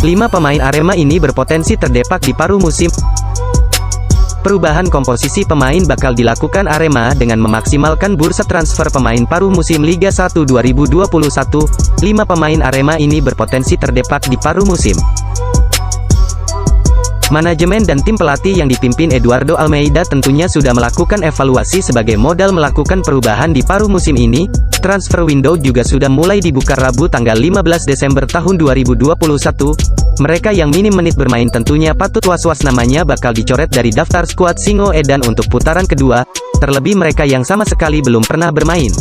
5 pemain Arema ini berpotensi terdepak di paruh musim. Perubahan komposisi pemain bakal dilakukan Arema dengan memaksimalkan bursa transfer pemain paruh musim Liga 1 2021. 5 pemain Arema ini berpotensi terdepak di paruh musim. Manajemen dan tim pelatih yang dipimpin Eduardo Almeida tentunya sudah melakukan evaluasi sebagai modal melakukan perubahan di paruh musim ini. Transfer window juga sudah mulai dibuka Rabu tanggal 15 Desember tahun 2021. Mereka yang minim menit bermain tentunya patut was-was, namanya bakal dicoret dari daftar skuad Singoedan untuk putaran kedua, terlebih mereka yang sama sekali belum pernah bermain.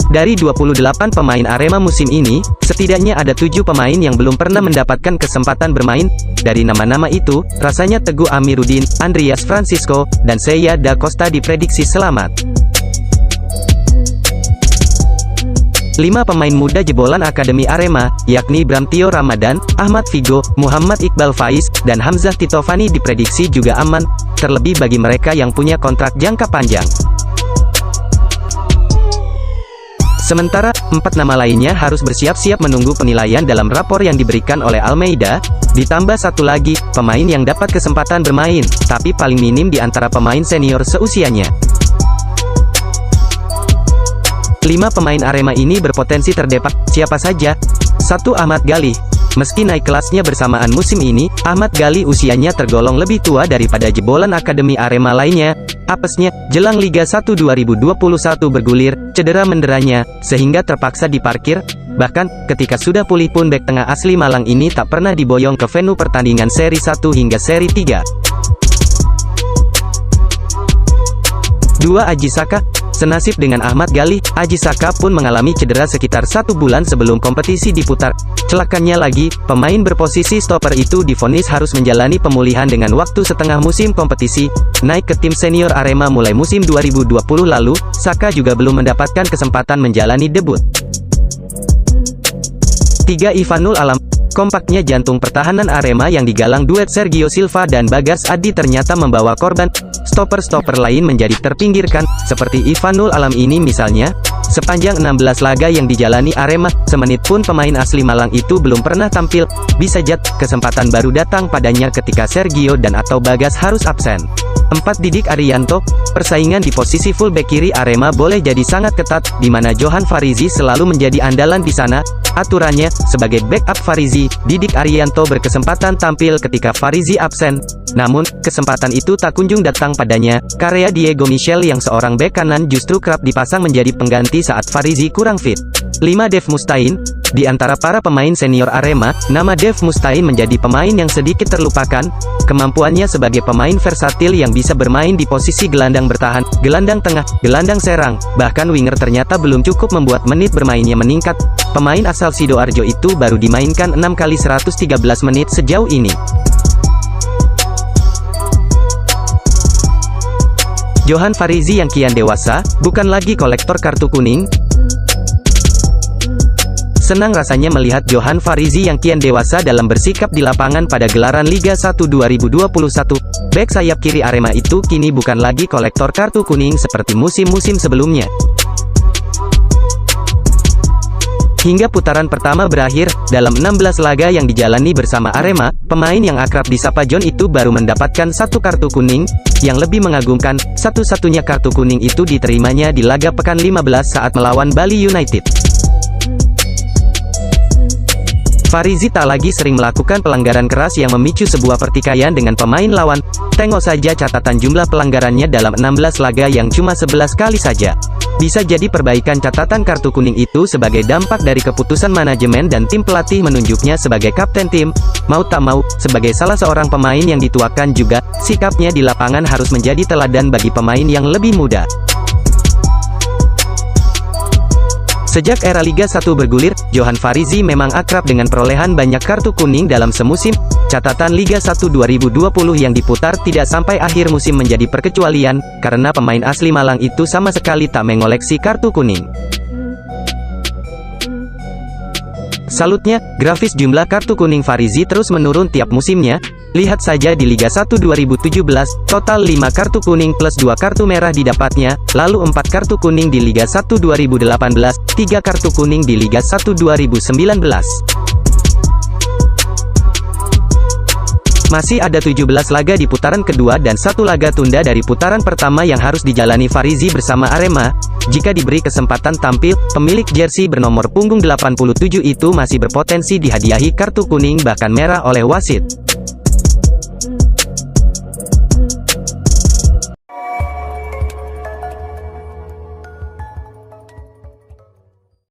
Dari 28 pemain Arema musim ini, setidaknya ada 7 pemain yang belum pernah mendapatkan kesempatan bermain. Dari nama-nama itu, rasanya Teguh Amiruddin, Andreas Francisco, dan Seiya Da Costa diprediksi selamat. 5 pemain muda jebolan Akademi Arema, yakni Bramtio Ramadan, Ahmad Figo, Muhammad Iqbal Faiz, dan Hamzah Titovani diprediksi juga aman, terlebih bagi mereka yang punya kontrak jangka panjang. Sementara, 4 nama lainnya harus bersiap-siap menunggu penilaian dalam rapor yang diberikan oleh Almeida, ditambah 1 lagi, pemain yang dapat kesempatan bermain, tapi paling minim di antara pemain senior seusianya. 5 pemain Arema ini berpotensi terdepak, siapa saja? 1. Ahmad Gali. Meski naik kelasnya bersamaan musim ini, Ahmad Gali usianya tergolong lebih tua daripada jebolan Akademi Arema lainnya. Apesnya, jelang Liga 1 2021 bergulir, cedera menderanya, sehingga terpaksa diparkir. Bahkan, ketika sudah pulih pun bek tengah asli Malang ini tak pernah diboyong ke venue pertandingan seri 1 hingga seri 3. 2. Aji Saka. Senasib dengan Ahmad Gali, Aji Saka pun mengalami cedera sekitar 1 bulan sebelum kompetisi diputar. Celakannya lagi, pemain berposisi stopper itu divonis harus menjalani pemulihan dengan waktu setengah musim kompetisi. Naik ke tim senior Arema mulai musim 2020 lalu, Saka juga belum mendapatkan kesempatan menjalani debut. 3. Ivanul Alam. Kompaknya jantung pertahanan Arema yang digalang duet Sergio Silva dan Bagas Adi ternyata membawa korban. Stopper-stopper lain menjadi terpinggirkan, seperti Ivanul Alam ini misalnya. Sepanjang 16 laga yang dijalani Arema, semenit pun pemain asli Malang itu belum pernah tampil. Bisa jadi, kesempatan baru datang padanya ketika Sergio dan atau Bagas harus absen. 4. Didik Ariyanto. Persaingan di posisi fullback kiri Arema boleh jadi sangat ketat, di mana Johan Farizi selalu menjadi andalan di sana. Aturannya, sebagai backup Farizi, Didik Ariyanto berkesempatan tampil ketika Farizi absen. Namun, kesempatan itu tak kunjung datang padanya, karya Diego Michel yang seorang bek kanan justru kerap dipasang menjadi pengganti saat Farizi kurang fit. 5. Dev Mustain. Di antara para pemain senior Arema, nama Dev Mustain menjadi pemain yang sedikit terlupakan. Kemampuannya sebagai pemain versatil yang bisa bermain di posisi gelandang bertahan, gelandang tengah, gelandang serang, bahkan winger ternyata belum cukup membuat menit bermainnya meningkat. Pemain asal Sidoarjo itu baru dimainkan 6 kali 113 menit sejauh ini. Johan Farizi yang kian dewasa, bukan lagi kolektor kartu kuning. Senang rasanya melihat Johan Farizi yang kian dewasa dalam bersikap di lapangan pada gelaran Liga 1 2021. Bek sayap kiri Arema itu kini bukan lagi kolektor kartu kuning seperti musim-musim sebelumnya. Hingga putaran pertama berakhir, dalam 16 laga yang dijalani bersama Arema, pemain yang akrab disapa John itu baru mendapatkan 1 kartu kuning. Yang lebih mengagumkan, satu-satunya kartu kuning itu diterimanya di laga pekan 15 saat melawan Bali United. Farizi tak lagi sering melakukan pelanggaran keras yang memicu sebuah pertikaian dengan pemain lawan. Tengok saja catatan jumlah pelanggarannya dalam 16 laga yang cuma 11 kali saja. Bisa jadi perbaikan catatan kartu kuning itu sebagai dampak dari keputusan manajemen dan tim pelatih menunjuknya sebagai kapten tim. Mau tak mau, sebagai salah seorang pemain yang dituakan juga, sikapnya di lapangan harus menjadi teladan bagi pemain yang lebih muda. Sejak era Liga 1 bergulir, Johan Farizi memang akrab dengan perolehan banyak kartu kuning dalam semusim. Catatan Liga 1 2020 yang diputar tidak sampai akhir musim menjadi perkecualian, karena pemain asli Malang itu sama sekali tak mengoleksi kartu kuning. Salutnya, grafis jumlah kartu kuning Farizi terus menurun tiap musimnya. Lihat saja di Liga 1 2017, total 5 kartu kuning plus 2 kartu merah didapatnya, lalu 4 kartu kuning di Liga 1 2018, 3 kartu kuning di Liga 1 2019. Masih ada 17 laga di putaran kedua dan 1 laga tunda dari putaran pertama yang harus dijalani Farizi bersama Arema. Jika diberi kesempatan tampil, pemilik jersey bernomor punggung 87 itu masih berpotensi dihadiahi kartu kuning bahkan merah oleh wasit.